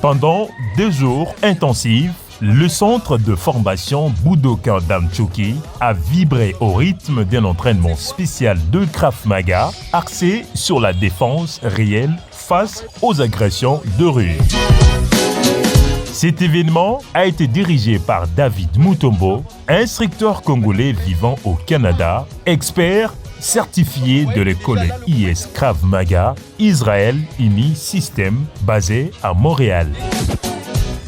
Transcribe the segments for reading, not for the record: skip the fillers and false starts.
Pendant 2 jours intensifs, le centre de formation Budokan Damchoki a vibré au rythme d'un entraînement spécial de Krav Maga axé sur la défense réelle face aux agressions de rue. Cet événement a été dirigé par David Mutombo, instructeur congolais vivant au Canada, expert certifié de l'école IS Krav Maga Israël IMI System basée à Montréal.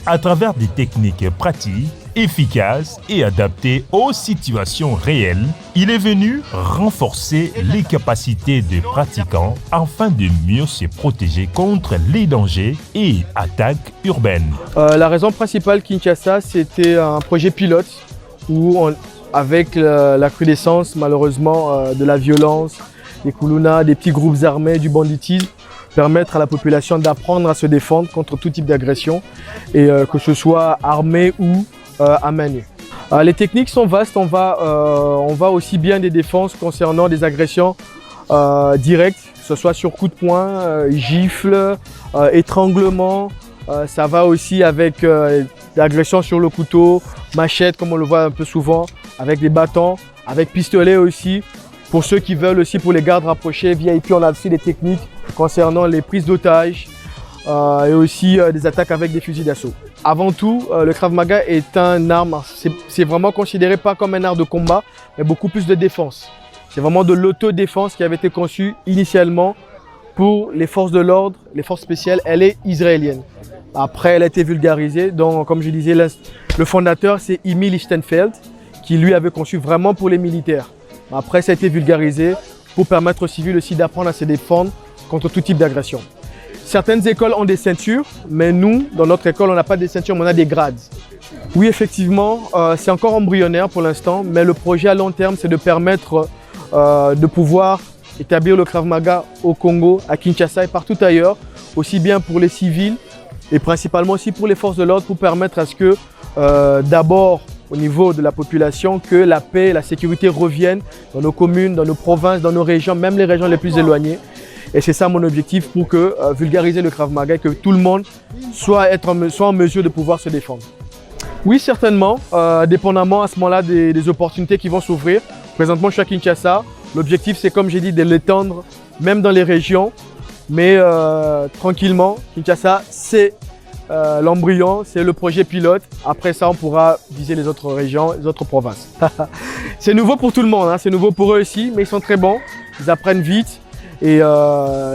À travers des techniques pratiques, efficaces et adaptées aux situations réelles, il est venu renforcer les capacités des pratiquants afin de mieux se protéger contre les dangers et attaques urbaines. La raison principale Kinshasa, c'était un projet pilote où, avec la recrudescence malheureusement de la violence, des koulouna, des petits groupes armés, du banditisme, permettre à la population d'apprendre à se défendre contre tout type d'agression, et que ce soit armé ou à main nue. Les techniques sont vastes, on va aussi bien des défenses concernant des agressions directes, que ce soit sur coup de poing, gifle, étranglement, ça va aussi avec l'agression sur le couteau, machette comme on le voit un peu souvent, avec des bâtons, avec pistolet aussi. Pour ceux qui veulent aussi, pour les gardes rapprochés, VIP, on a aussi des techniques concernant les prises d'otages et aussi des attaques avec des fusils d'assaut. Avant tout, le Krav Maga est un arme, c'est vraiment considéré pas comme un art de combat, mais beaucoup plus de défense. C'est vraiment de l'autodéfense qui avait été conçue initialement pour les forces de l'ordre, les forces spéciales. Elle est israélienne. Après, elle a été vulgarisée. Donc, comme je disais, le fondateur, c'est Emil Lichtenfeld, qui lui avait conçu vraiment pour les militaires. Après, ça a été vulgarisé pour permettre aux civils aussi d'apprendre à se défendre contre tout type d'agression. Certaines écoles ont des ceintures, mais nous, dans notre école, on n'a pas des ceintures, mais on a des grades. Oui, effectivement, c'est encore embryonnaire pour l'instant, mais le projet à long terme, c'est de permettre de pouvoir établir le Krav Maga au Congo, à Kinshasa et partout ailleurs, aussi bien pour les civils et principalement aussi pour les forces de l'ordre, pour permettre à ce que d'abord, au niveau de la population, que la paix et la sécurité reviennent dans nos communes, dans nos provinces, dans nos régions, même les régions les plus éloignées. Et c'est ça mon objectif pour que vulgariser le Krav Maga et que tout le monde soit en mesure de pouvoir se défendre. Oui, certainement, dépendamment à ce moment-là des opportunités qui vont s'ouvrir. Présentement, je suis à Kinshasa. L'objectif, c'est comme j'ai dit, de l'étendre même dans les régions. Mais tranquillement, Kinshasa, c'est l'embryon, c'est le projet pilote. Après ça, on pourra viser les autres régions, les autres provinces. C'est nouveau pour tout le monde, hein. C'est nouveau pour eux aussi, mais ils sont très bons. Ils apprennent vite. Et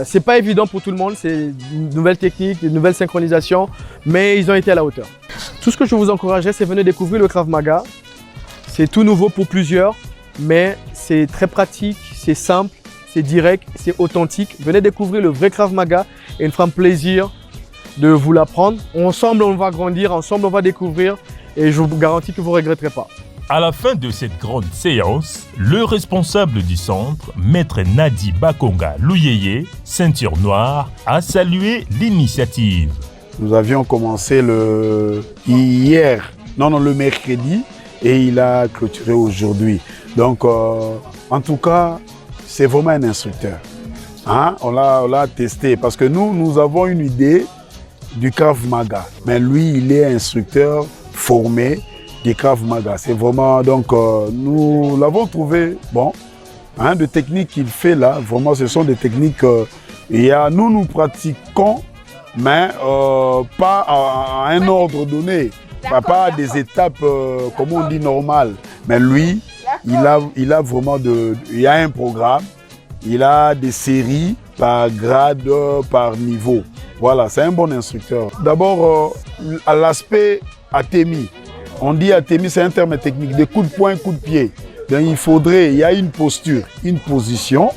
c'est pas évident pour tout le monde, c'est une nouvelle technique, une nouvelle synchronisation, mais ils ont été à la hauteur. Tout ce que je vous encouragerais, c'est venir découvrir le Krav Maga. C'est tout nouveau pour plusieurs, mais c'est très pratique, c'est simple, c'est direct, c'est authentique. Venez découvrir le vrai Krav Maga et il me fera plaisir de vous l'apprendre. Ensemble, on va grandir, ensemble, on va découvrir et je vous garantis que vous ne regretterez pas. À la fin de cette grande séance, le responsable du centre, Maître Nadi Bakonga Louyeye, ceinture noire, a salué l'initiative. Nous avions commencé le mercredi et il a clôturé aujourd'hui. Donc, en tout cas, c'est vraiment un instructeur. Hein? On l'a testé parce que nous avons une idée du Krav Maga. Mais lui, il est instructeur formé du Krav Maga. C'est vraiment, donc, nous l'avons trouvé bon. Hein, de techniques qu'il fait là, vraiment, ce sont des techniques, nous pratiquons, mais pas à un ordre donné, pas à des étapes, comme on dit, normales. Mais lui, il a vraiment il y a un programme, il a des séries par grade, par niveau. Voilà, c'est un bon instructeur. D'abord, à l'aspect Atemi. On dit Atemi, c'est un terme technique, des coups de poing, coups de pied. Donc il y a une posture, une position,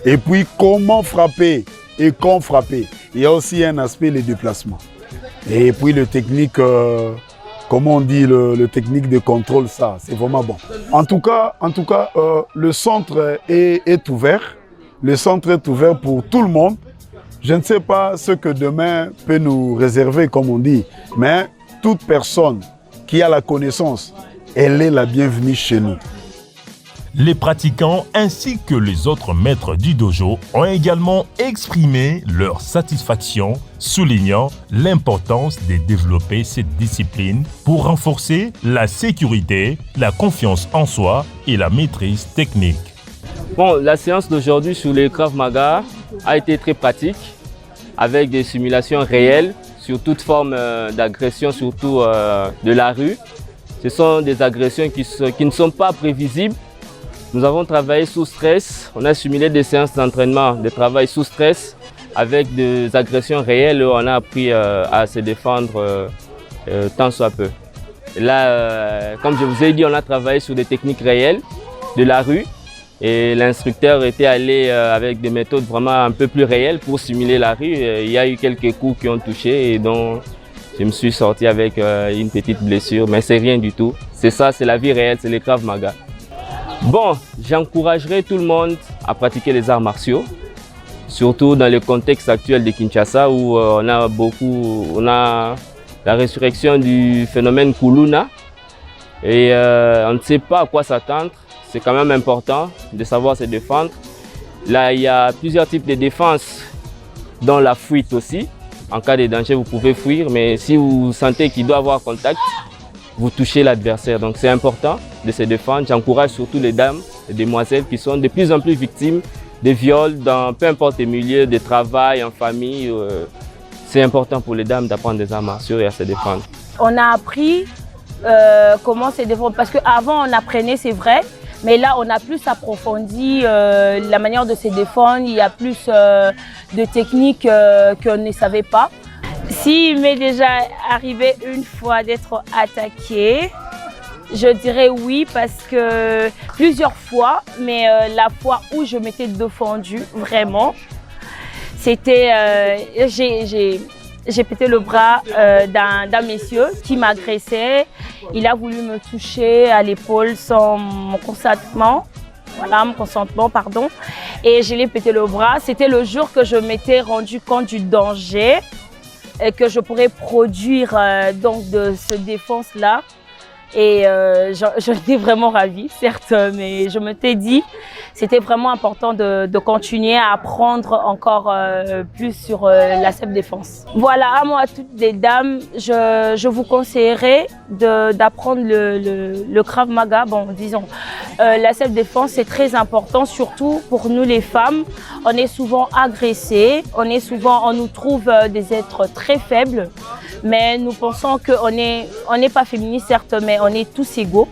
et puis comment frapper et quand frapper. Il y a aussi un aspect, les déplacements. Et puis le technique, comment on dit, le technique de contrôle, ça, c'est vraiment bon. En tout cas, le centre est ouvert. Le centre est ouvert pour tout le monde. Je ne sais pas ce que demain peut nous réserver, comme on dit, mais toute personne qui a la connaissance, elle est la bienvenue chez nous. Les pratiquants ainsi que les autres maîtres du dojo ont également exprimé leur satisfaction, soulignant l'importance de développer cette discipline pour renforcer la sécurité, la confiance en soi et la maîtrise technique. Bon, la séance d'aujourd'hui sur le Krav Maga a été très pratique, avec des simulations réelles sur toute forme d'agression, surtout de la rue. Ce sont des agressions qui ne sont pas prévisibles. Nous avons travaillé sous stress, on a simulé des séances d'entraînement, de travail sous stress avec des agressions réelles où on a appris à se défendre tant soit peu. Et là, comme je vous ai dit, on a travaillé sur des techniques réelles de la rue et l'instructeur était allé avec des méthodes vraiment un peu plus réelles pour simuler la rue. Il y a eu quelques coups qui ont touché et donc je me suis sorti avec une petite blessure, mais c'est rien du tout. C'est ça, c'est la vie réelle, c'est le Krav Maga. Bon, j'encouragerai tout le monde à pratiquer les arts martiaux, surtout dans le contexte actuel de Kinshasa où on a la résurrection du phénomène Kuluna et on ne sait pas à quoi s'attendre. C'est quand même important de savoir se défendre. Là, il y a plusieurs types de défense, dont la fuite aussi. En cas de danger, vous pouvez fuir, mais si vous sentez qu'il doit avoir contact, vous touchez l'adversaire. Donc c'est important de se défendre. J'encourage surtout les dames et demoiselles qui sont de plus en plus victimes de viols dans peu importe les milieux de travail, en famille. C'est important pour les dames d'apprendre des arts martiaux et à se défendre. On a appris comment se défendre parce qu'avant on apprenait, c'est vrai, mais là on a plus approfondi la manière de se défendre. Il y a plus de techniques qu'on ne savait pas. S'il m'est déjà arrivé une fois d'être attaquée, je dirais oui parce que plusieurs fois, mais la fois où je m'étais défendue vraiment, c'était j'ai pété le bras d'un monsieur qui m'agressait. Il a voulu me toucher à l'épaule sans mon consentement. Voilà, mon consentement, pardon. Et je l'ai pété le bras. C'était le jour que je m'étais rendu compte du danger et que je pourrais produire donc de cette défense-là. Et j'étais vraiment ravie, certes, mais je m'étais dit c'était vraiment important de continuer à apprendre encore plus sur la self-défense. Voilà, à moi, toutes les dames, je vous conseillerais d'apprendre le Krav Maga. Bon, disons, la self-défense, c'est très important, surtout pour nous les femmes. On est souvent agressées, on nous trouve des êtres très faibles, mais nous pensons qu'on n'est pas féministe, certes, mais on est tous égaux.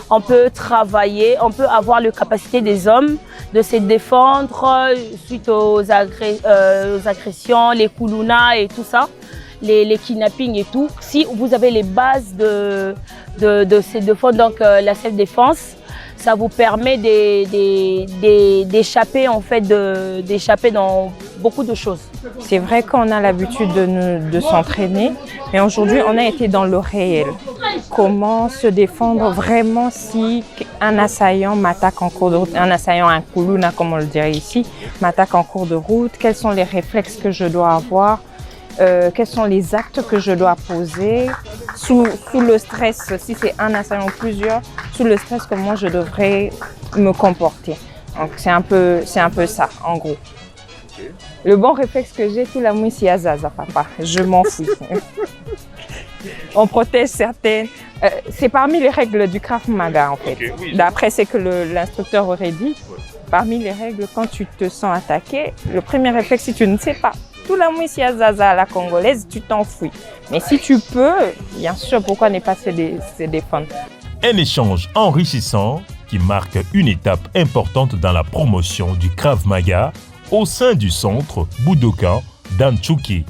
On peut travailler, on peut avoir la capacité des hommes de se défendre suite aux agressions, les kuluna et tout ça, les kidnappings et tout. Si vous avez les bases de se défendre, donc la self-défense, ça vous permet d'échapper en fait, d'échapper dans beaucoup de choses. C'est vrai qu'on a l'habitude de s'entraîner, mais aujourd'hui on a été dans le réel. Comment se défendre vraiment si un assaillant m'attaque en cours de route, un assaillant, un kuluna comme on le dirait ici, m'attaque en cours de route, quels sont les réflexes que je dois avoir, quels sont les actes que je dois poser, sous le stress, si c'est un assaillant ou plusieurs, sous le stress, comment je devrais me comporter. Donc c'est un peu ça, en gros. Le bon réflexe que j'ai, tout la mouille, c'est Azaza, papa. Je m'en fous. On protège certaines. C'est parmi les règles du Krav Maga, en fait. Okay, oui. D'après ce que l'instructeur aurait dit, parmi les règles, quand tu te sens attaqué, le premier réflexe, si tu ne sais pas, tout la mouille, c'est Azaza à la congolaise, tu t'enfuis. Mais si tu peux, bien sûr, pourquoi ne pas se défendre? Un échange enrichissant qui marque une étape importante dans la promotion du Krav Maga au sein du centre Budokan d'Antchouki.